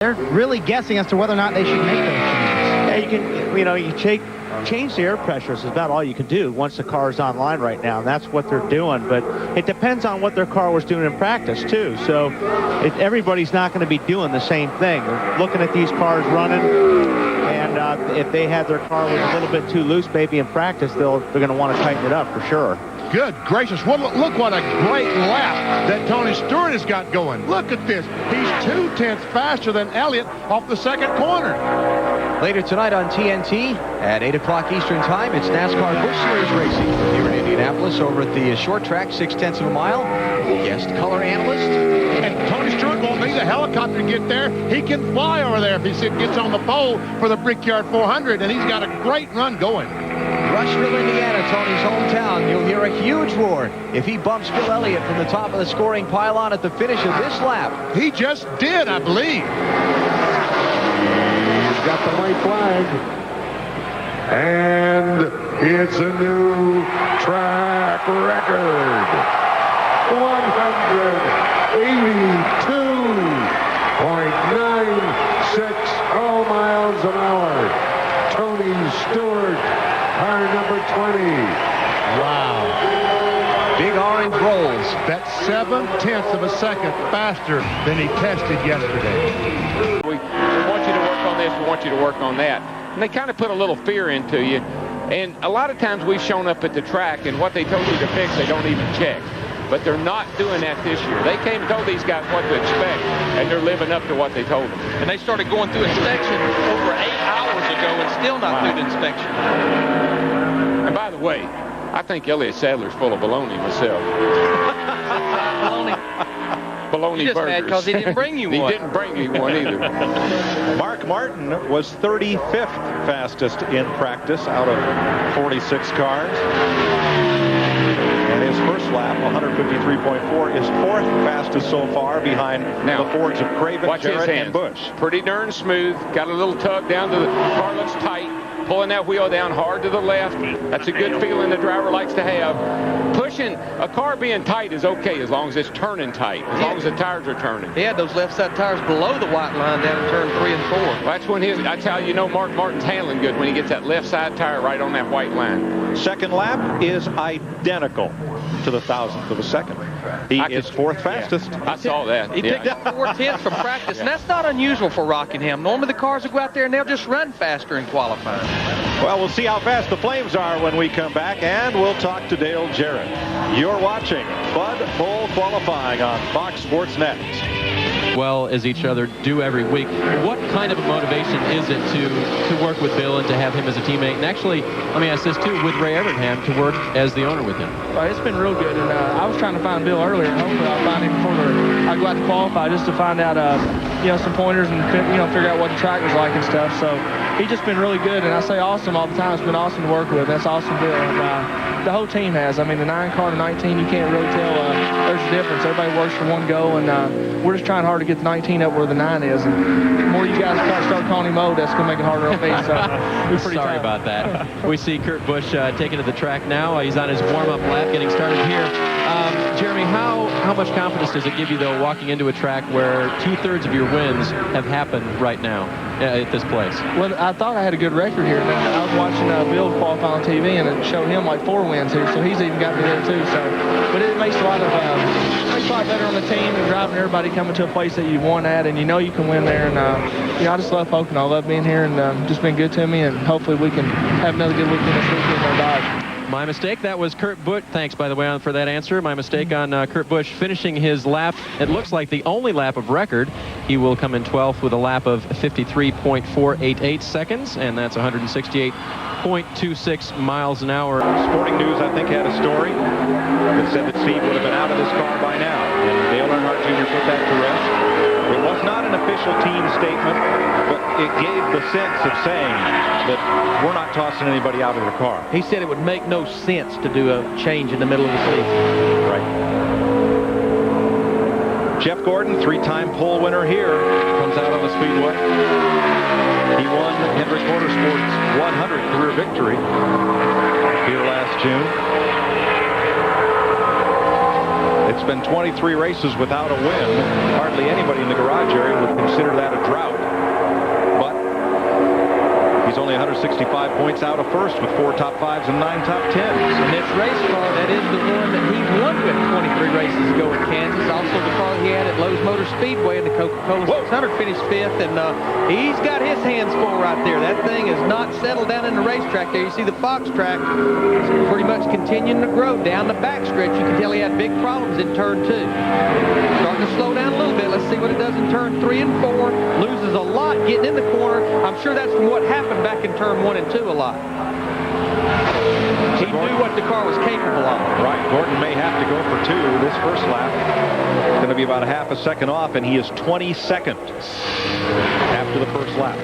They're really guessing as to whether or not they should make those changes. Yeah, you change the air pressures is about all you can do once the car is online right now, and that's what they're doing. But it depends on what their car was doing in practice too. So everybody's not going to be doing the same thing. They're looking at these cars running, and if they had their car was a little bit too loose maybe in practice, they're going to want to tighten it up for sure. Good gracious, look what a great lap that Tony Stewart has got going. Look at this. He's 2/10 faster than Elliott off the second corner. Later tonight on TNT at 8 o'clock Eastern Time, it's NASCAR Busch Series racing here in Indianapolis over at the short track, 0.6 of a mile. Guest color analyst. And Tony Stewart won't need a helicopter to get there. He can fly over there if he gets on the pole for the Brickyard 400, and he's got a great run going. Rushville, Indiana, Tony's hometown. You'll hear a huge roar if he bumps Phil Elliott from the top of the scoring pylon at the finish of this lap. He just did, I believe. He's got the white flag. And it's a new track record. 182.960 miles an hour. Tony Stewart, car number 20. Wow. Big orange rolls. That's 0.7 of a second faster than he tested yesterday. We want you to work on this, we want you to work on that. And they kind of put a little fear into you. And a lot of times we've shown up at the track, and what they told you to fix, they don't even check. But they're not doing that this year. They came and told these guys what to expect, and they're living up to what they told them. And they started going through inspection over 8 hours ago and still not through the inspection. And by the way, I think Elliott Sadler's full of baloney myself. Baloney just burgers. mad because he didn't bring you one. He didn't bring me one either. Mark Martin was 35th fastest in practice out of 46 cars. And his first lap, 153.4, is 4th fastest so far behind the Fords of Craven, Jarrett, and Busch. Pretty darn smooth. Got a little tug down to the car, looks tight. Pulling that wheel down hard to the left. That's a good feeling the driver likes to have. Pushing a car being tight is okay as long as it's turning tight, as long as the tires are turning. He had those left side tires below the white line down in turn 3 and 4. Well, that's when that's how you know Mark Martin's handling good, when he gets that left side tire right on that white line. Second lap is identical to the 1,000th of a second. He is 4th fastest. I saw that. He picked up 4/10 from practice, and that's not unusual for Rockingham. Normally the cars will go out there and they'll just run faster in qualifying. Well, we'll see how fast the Flames are when we come back, and we'll talk to Dale Jarrett. You're watching Bud Bowl Qualifying on Fox Sports Net. Well as each other do every week. What kind of a motivation is it to work with Bill and to have him as a teammate? And actually, let me ask this too, with Ray Evernham, to work as the owner with him. It's been real good, and I was trying to find Bill earlier, and hopefully I'll find him before I go out to qualify, just to find out some pointers and figure out what the track was like and stuff. So he's just been really good, and I say awesome all the time. It's been awesome to work with. That's awesome, Bill. And the whole team has. I mean, the 9 car to 19, you can't really tell there's a difference. Everybody works for one goal, and we're just trying hard to get the 19 up where the 9 is. And the more you guys start calling him old, that's going to make it harder on me. So we're pretty Sorry tough. about that. We see Kurt Busch taking to the track now. He's on his warm-up lap, getting started here. Jeremy, how much confidence does it give you, though, walking into a track where 2/3 of your wins have happened right now at this place? Well, I thought I had a good record here. I was watching Bill qualify on TV, and it showed him like 4 wins here, so he's even got me there too. So, but it makes a lot better on the team and driving everybody coming to a place that you won at, and you know you can win there. And I just love Pocono. I love being here, and just been good to me. And hopefully we can have another good weekend this weekend in our Dodge. My mistake. That was Kurt Busch. Thanks, by the way, for that answer. My mistake on Kurt Busch finishing his lap. It looks like the only lap of record. He will come in 12th with a lap of 53.488 seconds, and that's 168.26 miles an hour. Sporting News, I think, had a story that said that Steve would have been out of this car by now, and Dale Earnhardt Jr. put that to rest. It was not an official team statement, but it gave the sense of saying that we're not tossing anybody out of the car. He said it would make no sense to do a change in the middle of the season. Right. Jeff Gordon, 3-time pole winner here, comes out on the speedway. He won Hendrick Motorsports' 100th career victory here last June. It's It's been 23 races without a win. Hardly anybody in the garage area would consider that a drought. But he's only 165 points out of first with 4 top 5s and 9 top 10s. And this race car, that is the one that he won with 23 races ago at Kansas. Also the car he had at Lowe's Motor Speedway in the Coca-Cola 600 finished 5th. And he's got his hands full right there. That thing is not settled down in the racetrack there. You see the Fox track is pretty much continuing to grow down the backstretch. You can tell he had big problems in turn 2. Starting to slow down a little bit. Let's see what it does in turn 3 and 4. Loses a lot getting in the corner. I'm sure that's from what happened back in turn 1 and 2 a lot. He knew what the car was capable of. Right. Gordon may have to go for 2 this first lap. It's going to be about a half a second off, and he is 22nd after the first lap.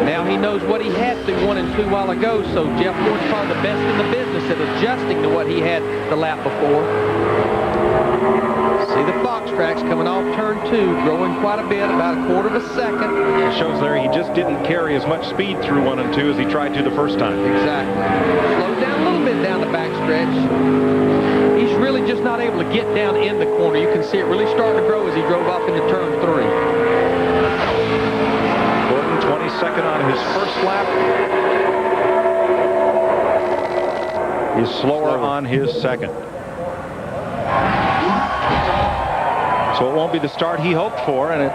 Now he knows what he had through 1 and 2 a while ago, so Jeff Gordon's probably the best in the business at adjusting to what he had the lap before. See the Fox tracks coming off turn 2, growing quite a bit, about a quarter of a second. It shows there he just didn't carry as much speed through 1 and 2 as he tried to the first time. Exactly. Slowed down a little bit down the backstretch. He's really just not able to get down in the corner. You can see it really starting to grow as he drove up into turn 3. Gordon 22nd on his first lap. He's slower on his second. So it won't be the start he hoped for, and it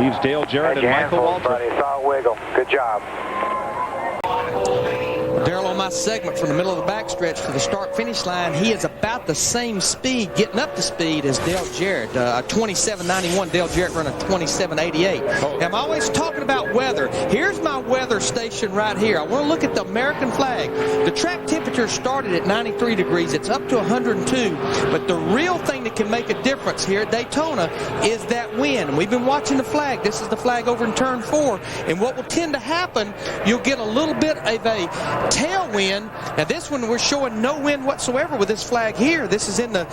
leaves Dale Jarrett and Michael Waltrip. Saw a wiggle. Good job. Darrell, on my segment from the middle of the backstretch to the start-finish line, he is about the same speed, getting up to speed as Dale Jarrett. A 27.91, Dale Jarrett running a 27.88. Now, I'm always talking about weather. Here's my weather station right here. I want to look at the American flag. The track temperature started at 93 degrees. It's up to 102. But the real thing that can make a difference here at Daytona is that wind. We've been watching the flag. This is the flag over in turn 4. And what will tend to happen, you'll get a little bit of a tailwind. Now this one we're showing no wind whatsoever with this flag here. This is in the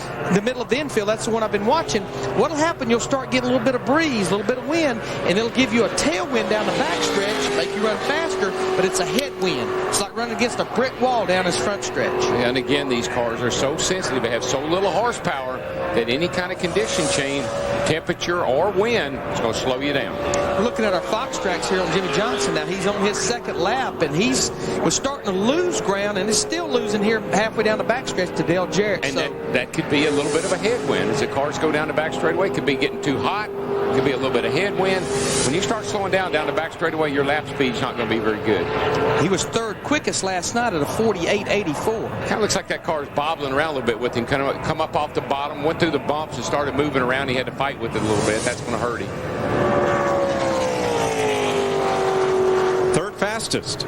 middle of the infield. That's the one I've been watching. What'll happen, you'll start getting a little bit of breeze, a little bit of wind, and it'll give you a tailwind down the backstretch, make you run faster, but it's a headwind. It's like running against a brick wall down this front stretch. And again, these cars are so sensitive. They have so little horsepower that any kind of condition change, temperature or wind, is going to slow you down. We're looking at our Fox tracks here on Jimmie Johnson. Now he's on his second lap, and was starting to lose ground, and is still losing here halfway down the backstretch to Dale Jarrett. And that could be a little bit of a headwind. As the cars go down the back straightaway, it could be getting too hot. It could be a little bit of headwind. When you start slowing down the back straightaway, your lap speed's not going to be very good. He was third quickest last night at a 48.84. Kind of looks like that car's bobbling around a little bit with him. Kind of come up off the bottom, went through the bumps, and started moving around. He had to fight with it a little bit. That's going to hurt him. Third fastest,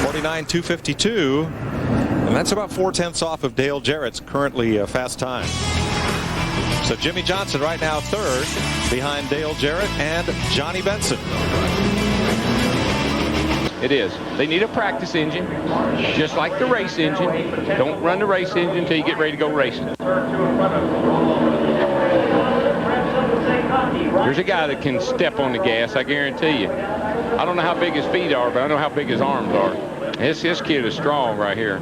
49.252, and that's about 4/10 off of Dale Jarrett's currently fast time. So Jimmie Johnson right now third, behind Dale Jarrett and Johnny Benson. It is. They need a practice engine, just like the race engine. Don't run the race engine until you get ready to go racing. There's a guy that can step on the gas, I guarantee you. I don't know how big his feet are, but I know how big his arms are. This kid is strong right here.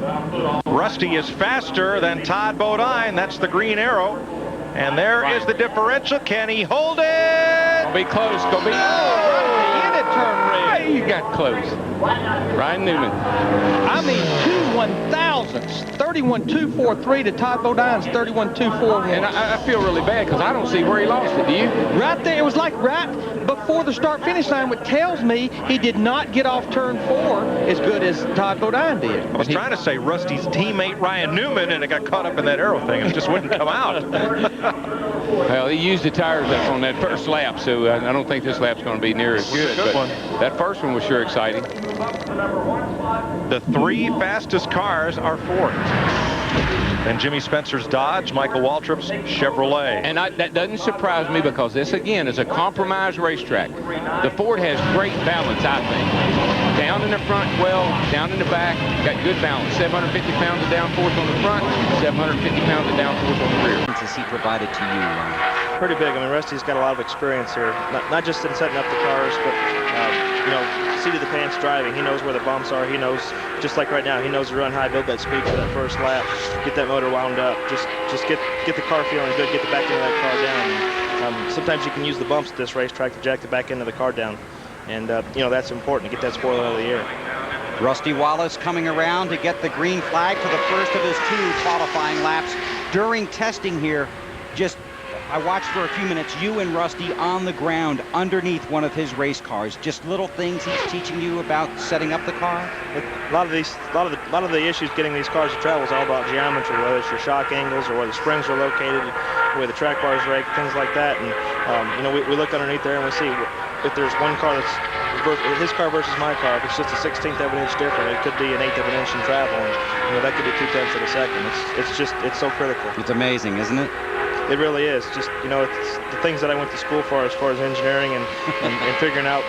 Rusty is faster than Todd Bodine. That's the green arrow. And there is the differential. Can he hold it? Gonna be close. Gonna be. Oh, in it, turn red. You got close. Ryan Newman. I mean, 2/1000ths. 31.243 to Todd Bodine's 31.241. And I feel really bad because I don't see where he lost it. Do you? Right there. It was like right before the start-finish line, which tells me he did not get off turn 4 as good as Todd Bodine did. I was trying to say Rusty's teammate Ryan Newman, and it got caught up in that arrow thing. It just wouldn't come out. Well, he used the tires up on that first lap, so I don't think this lap's going to be near as good. But that first one was sure exciting. The 3 fastest cars are fourth. And Jimmy Spencer's Dodge, Michael Waltrip's Chevrolet. And that doesn't surprise me because this, again, is a compromised racetrack. The Ford has great balance, I think. Down in the front, well, down in the back, got good balance. 750 pounds of downforce on the front, 750 pounds of downforce on the rear. Has he provided to you? Pretty big. I mean, Rusty's got a lot of experience here, not just in setting up the cars, but, seat of the pants driving. He knows where the bumps are. He knows, just like right now, he knows to run high, build that speed for that first lap, get that motor wound up, just get the car feeling good, get the back end of that car down. And, sometimes you can use the bumps at this racetrack to jack the back end of the car down. And, that's important to get that spoiler out of the air. Rusty Wallace coming around to get the green flag for the first of his 2 qualifying laps. During testing here, I watched for a few minutes you and Rusty on the ground underneath one of his race cars. Just little things he's teaching you about setting up the car. A lot of the issues getting these cars to travel is all about geometry, whether it's your shock angles or where the springs are located, where the track bars are, things like that. And we look underneath there and we see if there's one car that's his car versus my car. If it's just a 1/16 of an inch different, it could be an 1/8 of an inch in travel, and that could be 2/10 of a second. It's so critical. It's amazing, isn't it? It really is. Just, it's the things that I went to school for as far as engineering and figuring out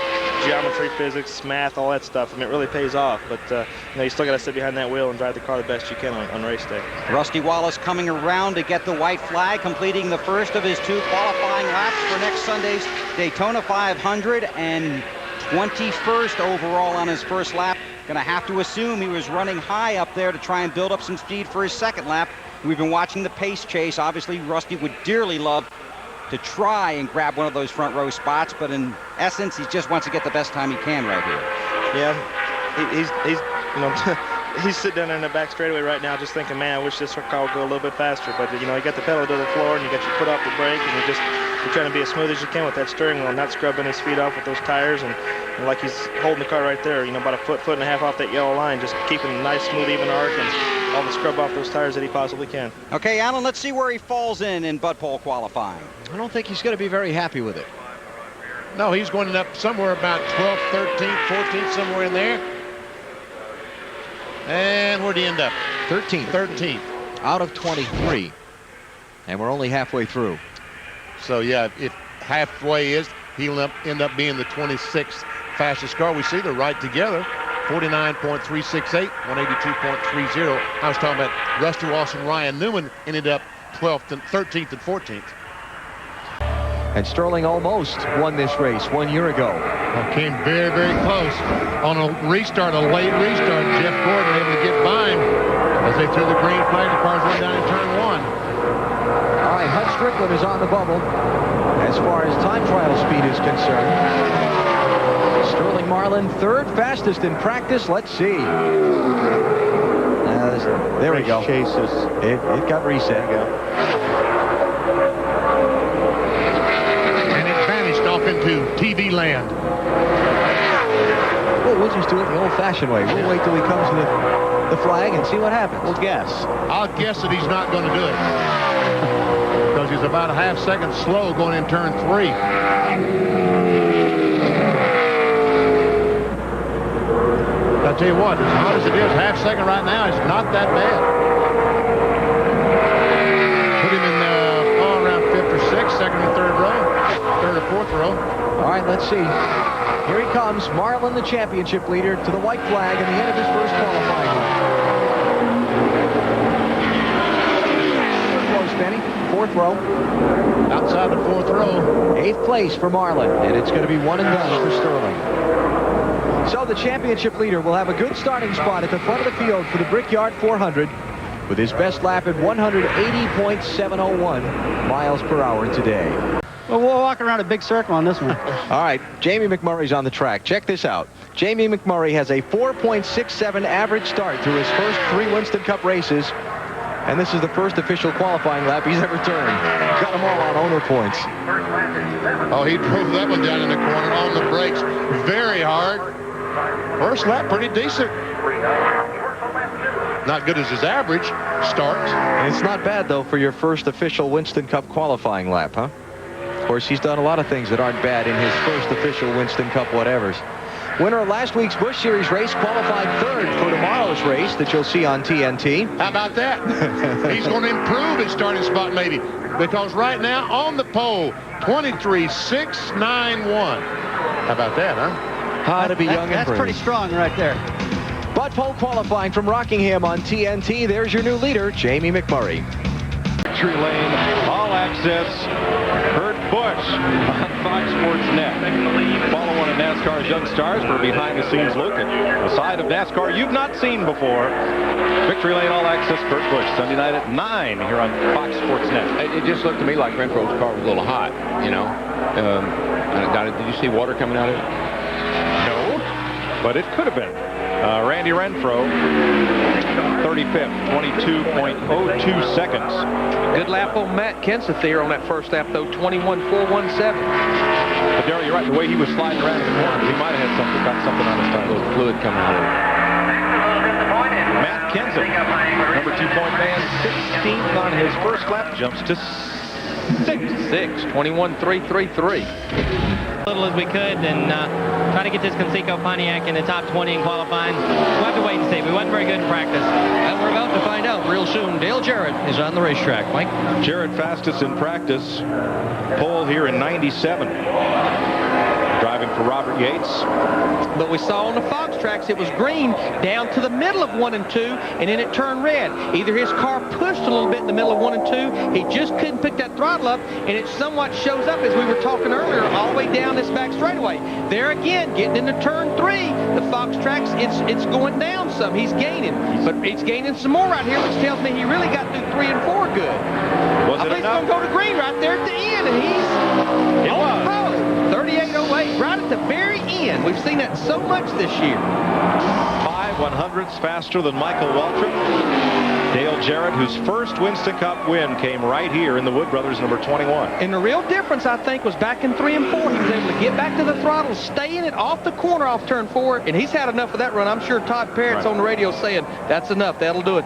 geometry, physics, math, all that stuff. It really pays off. But, you still got to sit behind that wheel and drive the car the best you can on race day. Rusty Wallace coming around to get the white flag, completing the first of his 2 qualifying laps for next Sunday's Daytona 500 and 21st overall on his first lap. Going to have to assume he was running high up there to try and build up some speed for his second lap. We've been watching the pace chase. Obviously, Rusty would dearly love to try and grab one of those front row spots, but in essence, he just wants to get the best time he can right here. Yeah, he's sitting down there in the back straightaway right now just thinking, man, I wish this car would go a little bit faster. But, you got the pedal to the floor and you got your foot off the brake and you're trying to be as smooth as you can with that steering wheel and not scrubbing his feet off with those tires. And like he's holding the car right there, about a foot and a half off that yellow line, just keeping a nice, smooth, even arc and all the scrub off those tires that he possibly can. Okay, Alan, let's see where he falls in Bud Pole qualifying. I don't think he's going to be very happy with it. No, he's going to end up somewhere about 12th, 13th, 14th, somewhere in there. And where'd he end up? 13th. 13th. Out of 23. And we're only halfway through. So, yeah, if halfway is, he'll end up being the 26th fastest car. We see they're right together. 49.368, 182.30. I was talking about Rusty Wallace and Ryan Newman ended up 12th and 13th and 14th. And Sterling almost won this race 1 year ago. Came very, very close on a restart, a late restart. Jeff Gordon able to get by him as they threw the green flag. The cars went down in turn 1. All right, Hut Strickland is on the bubble as far as time trial speed is concerned. Sterling Marlin, 3rd fastest in practice. Let's see. There we go. Chases. It got reset. And it vanished off into TV land. Well, we'll just do it the old-fashioned way. We'll wait till he comes to the flag and see what happens. We'll guess. I'll guess that he's not going to do it. Because he's about a half second slow going in turn 3. I'll tell you what, as hot as it is, half second right now is not that bad. Put him in around 5th or 6th, 2nd or 3rd row, 3rd or 4th row. All right, let's see. Here he comes, Marlin, the championship leader, to the white flag at the end of his first qualifying lap. Close, Benny. 4th row. Outside the 4th row. 8th place for Marlin, and it's going to be one and done for Sterling. So the championship leader will have a good starting spot at the front of the field for the Brickyard 400 with his best lap at 180.701 miles per hour today. Well, we'll walk around a big circle on this one. All right, Jamie McMurray's on the track. Check this out. Jamie McMurray has a 4.67 average start through his first 3 Winston Cup races. And this is the first official qualifying lap he's ever turned. Got them all on owner points. Oh, he drove that one down in the corner on the brakes very hard. First lap, pretty decent. Not good as his average start. It's not bad, though, for your first official Winston Cup qualifying lap, huh? Of course, he's done a lot of things that aren't bad in his first official Winston Cup whatevers. Winner of last week's Busch Series race qualified 3rd for tomorrow's race that you'll see on TNT. How about that? He's going to improve his starting spot, maybe. Because right now, on the pole, 23.691. How about that, huh? How to be young and That's brave. pretty strong right there. Bud Pole qualifying from Rockingham on TNT. There's your new leader, Jamie McMurray. Victory lane, all access, Kurt Busch. Fox Sports Net. Follow one of NASCAR's young stars for a behind-the-scenes look at a side of NASCAR you've not seen before. Victory Lane All Access, Kurt Busch, Sunday night at 9 here on Fox Sports Net. It just looked to me like Renfro's car was a little hot, you know. Did you see water coming out of it? No, but it could have been. Randy Renfro, 35th, 22.02 seconds. Good lap on Matt Kenseth there on that first lap, though, 21.417. But Darrell, you're right. The way he was sliding around in the corners, he might have had got something on his tire. A little fluid coming out of it. Matt Kenseth, number 2-point man, 16th on his first lap, jumps to 6. 21.333. Little as we could and try to get this Conseco Pontiac in the top 20 in qualifying. We'll have to wait and see. We wasn't very good in practice. And we're about to find out real soon. Dale Jarrett is on the racetrack. Mike? Jarrett fastest in practice. Pole here in 97. Driving for Robert Yates. But we saw on the Fox tracks it was green down to the middle of 1 and 2, and then it turned red. Either his car pushed a little bit in the middle of 1 and 2, he just couldn't pick that throttle up, and it somewhat shows up as we were talking earlier all the way down this back straightaway. There again, getting into turn 3, the Fox tracks, it's going down some. He's gaining, but he's gaining some more right here, which tells me he really got through 3 and 4 good. I believe he's going to go to green right there at the end, and he's on the pole. 38.08, right at the very end. We've seen that so much this year. 5 100ths faster than Michael Waltrip. Dale Jarrett, whose first Winston Cup win came right here in the Wood Brothers number 21. And the real difference, I think, was back in 3 and 4. He was able to get back to the throttle, stay in it off the corner off turn 4, and he's had enough of that run. I'm sure Todd Parrott's on the radio saying, that's enough. That'll do it.